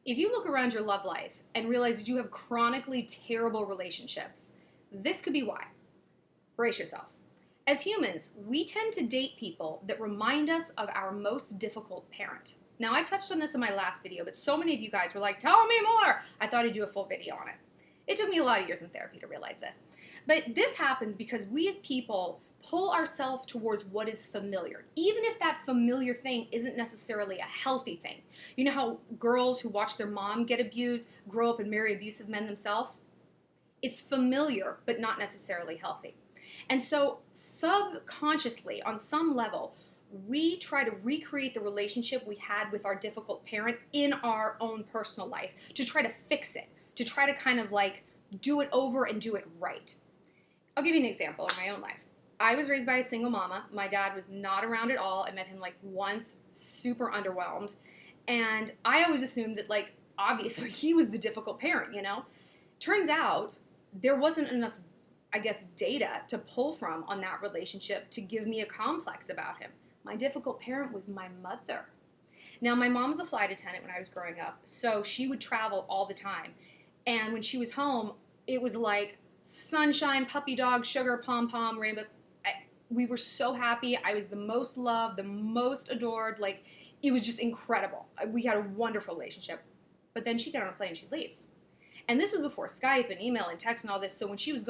If you look around your love life and realize that you have chronically terrible relationships, this could be why. Brace yourself. As humans, we tend to date people that remind us of our most difficult parent. Now, I touched on this in my last video, but so many of you guys were like, tell me more. I thought I'd do a full video on it. It took me a lot of years in therapy to realize this. But this happens because we as people pull ourselves towards what is familiar, even if that familiar thing isn't necessarily a healthy thing. You know how girls who watch their mom get abused grow up and marry abusive men themselves? It's familiar, but not necessarily healthy. And so subconsciously, on some level, we try to recreate the relationship we had with our difficult parent in our own personal life to try to fix it, to try to kind of like do it over and do it right. I'll give you an example in my own life. I was raised by a single mama. My dad was not around at all. I met him like once, super underwhelmed. And I always assumed that like, obviously he was the difficult parent, you know? Turns out there wasn't enough, I guess, data to pull from on that relationship to give me a complex about him. My difficult parent was my mother. Now, my mom was a flight attendant when I was growing up, so she would travel all the time. And when she was home, it was like sunshine, puppy dog, sugar, pom-pom, rainbows. We were so happy. I was the most loved, the most adored. Like, it was just incredible. We had a wonderful relationship. But then she'd get on a plane and she'd leave. And this was before Skype and email and text and all this. So when she was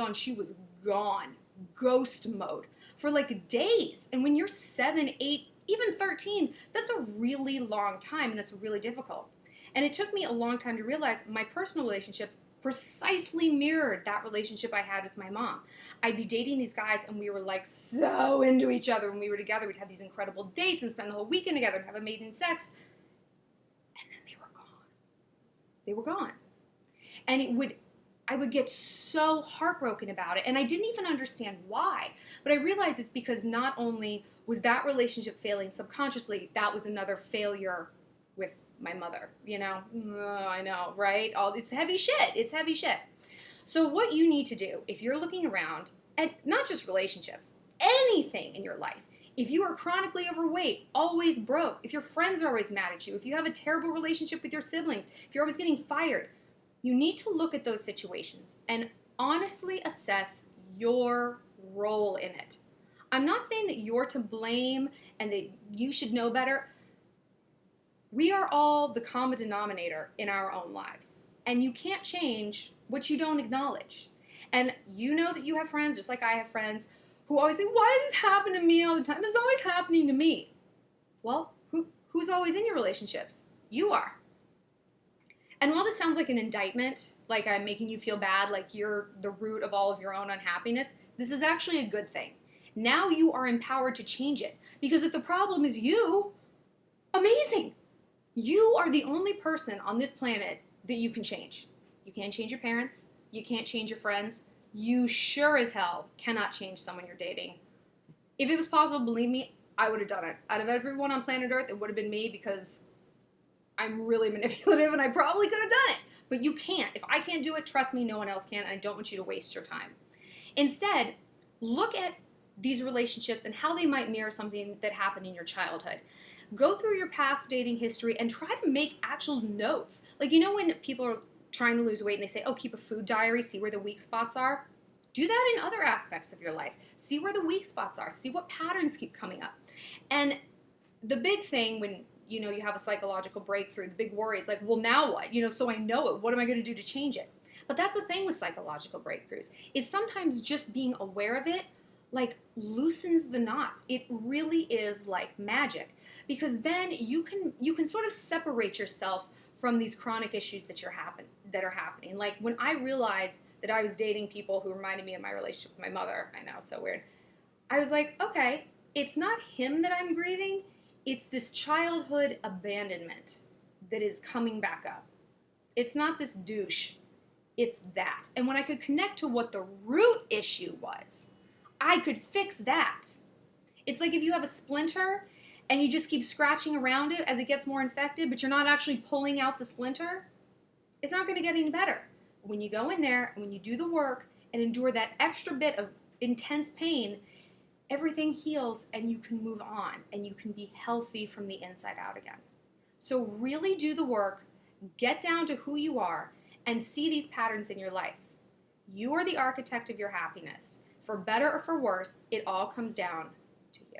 gone, ghost mode for like days. And when you're 7, 8, even 13, that's a really long time and that's really difficult. And it took me a long time to realize my personal relationships precisely mirrored that relationship I had with my mom. I'd be dating these guys and we were like so into each other when we were together. We'd have these incredible dates and spend the whole weekend together and have amazing sex. And then they were gone. They were gone. And I would get so heartbroken about it. And I didn't even understand why. But I realized it's because not only was that relationship failing subconsciously, that was another failure with my mother, you know? I know, right? It's heavy shit. It's heavy shit. So what you need to do, if you're looking around, and not just relationships, anything in your life, if you are chronically overweight, always broke, if your friends are always mad at you, if you have a terrible relationship with your siblings, if you're always getting fired, you need to look at those situations and honestly assess your role in it. I'm not saying that you're to blame and that you should know better. We are all the common denominator in our own lives. And you can't change what you don't acknowledge. And you know that you have friends, just like I have friends, who always say, why does this happen to me all the time? This is always happening to me. Well, who's always in your relationships? You are. And while this sounds like an indictment, like I'm making you feel bad, like you're the root of all of your own unhappiness, this is actually a good thing. Now you are empowered to change it. Because if the problem is you, amazing. You are the only person on this planet that you can change. You can't change your parents. You can't change your friends. You sure as hell cannot change someone you're dating. If it was possible, believe me, I would have done it. Out of everyone on planet Earth, it would have been me because I'm really manipulative and I probably could have done it. But you can't. If I can't do it, trust me, no one else can, and I don't want you to waste your time. Instead, look at these relationships and how they might mirror something that happened in your childhood. Go through your past dating history and try to make actual notes. Like, you know when people are trying to lose weight and they say, oh, keep a food diary, see where the weak spots are? Do that in other aspects of your life. See where the weak spots are. See what patterns keep coming up. And the big thing when you have a psychological breakthrough, the big worry is like, well, now what? So I know it. What am I going to do to change it? But that's the thing with psychological breakthroughs, is sometimes just being aware of it, like, loosens the knots. It really is like magic, because then you can sort of separate yourself from these chronic issues that are happening. Like, when I realized that I was dating people who reminded me of my relationship with my mother, I know, so weird, I was like, okay, it's not him that I'm grieving, it's this childhood abandonment that is coming back up. It's not this douche, it's that. And when I could connect to what the root issue was, I could fix that. It's like if you have a splinter and you just keep scratching around it as it gets more infected, but you're not actually pulling out the splinter, it's not going to get any better. When you go in there and when you do the work and endure that extra bit of intense pain, everything heals and you can move on and you can be healthy from the inside out again. So really do the work. get down to who you are and see these patterns in your life. You are the architect of your happiness. For better or for worse, it all comes down to you.